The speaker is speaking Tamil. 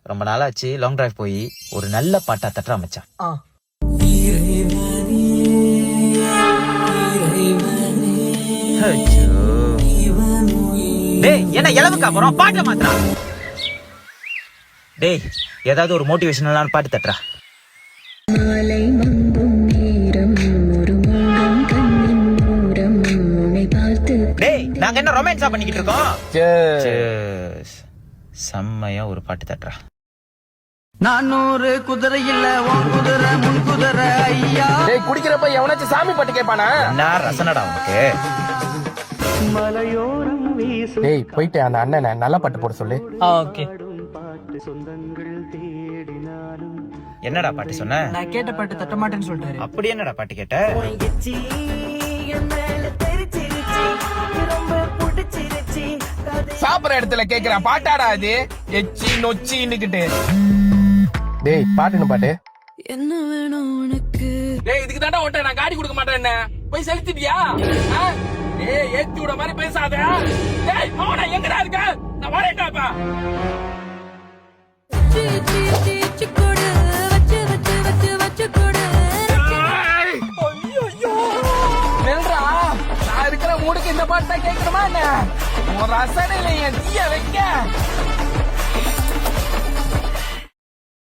ரொம்ப நாளாச்சு லாங் டிரைவ் போய் ஒரு நல்ல பாட்டா தட்டுறா மச்சான். டேய் என்ன இளவுக்கா போறோம் பாட்டு மாத்திரா. டேய் ஏதாவது ஒரு மோட்டிவேஷனலான பாட்டு தட்டுறா. டேய் நாங்க என்ன ரொமான்ஸா பண்ணிக்கிட்டு இருக்கோம். செம்மையா ஒரு பாட்டு தட்டுறா. 400 குதிரை இல்ல உன் குதிரை முன் குதிரை ஐயா. டேய் குடிக்கிறப்ப எவனாச்சும் சாமி பாட்டு கேட்பானா? என்ன ரசனடா உனக்கு? டேய் போயிட்டு அந்த அண்ணனை நல்ல பாட்டு போட சொல்லு. ஓகே. என்னடா பாட்டு சொன்ன? நான் கேட்ட பாட்டு தட்ட மாட்டேன்னு சொல்லிட்டாரு. அப்படி என்னடா பாட்டு கேட்ட? சாப்பிடுற இடத்துல கேக்குற பாட்டாடா அது. எச்சி நொச்சி இன்னிக்கிட்டு. டேய் பாட்டுன்னு பாட்டு. என்ன வேணும் உனக்கு? டேய் இதுக்கு தாண்டா ஓட்ட நான் காடி கொடுக்க மாட்டேன். என்ன போய் செலுத்திட்டியா? டேய் ஏத்தி விட மாதிரி பேசாத. டேய் அவனா எங்கடா இருக்க? நான் வரேன்டாப்பா. நில்றா. நான் இருக்கிற மூடுக்கு இந்த பாட்டு தான் கேட்கணுமா என்ன? உன் ரசனையில என் தீய வைக்க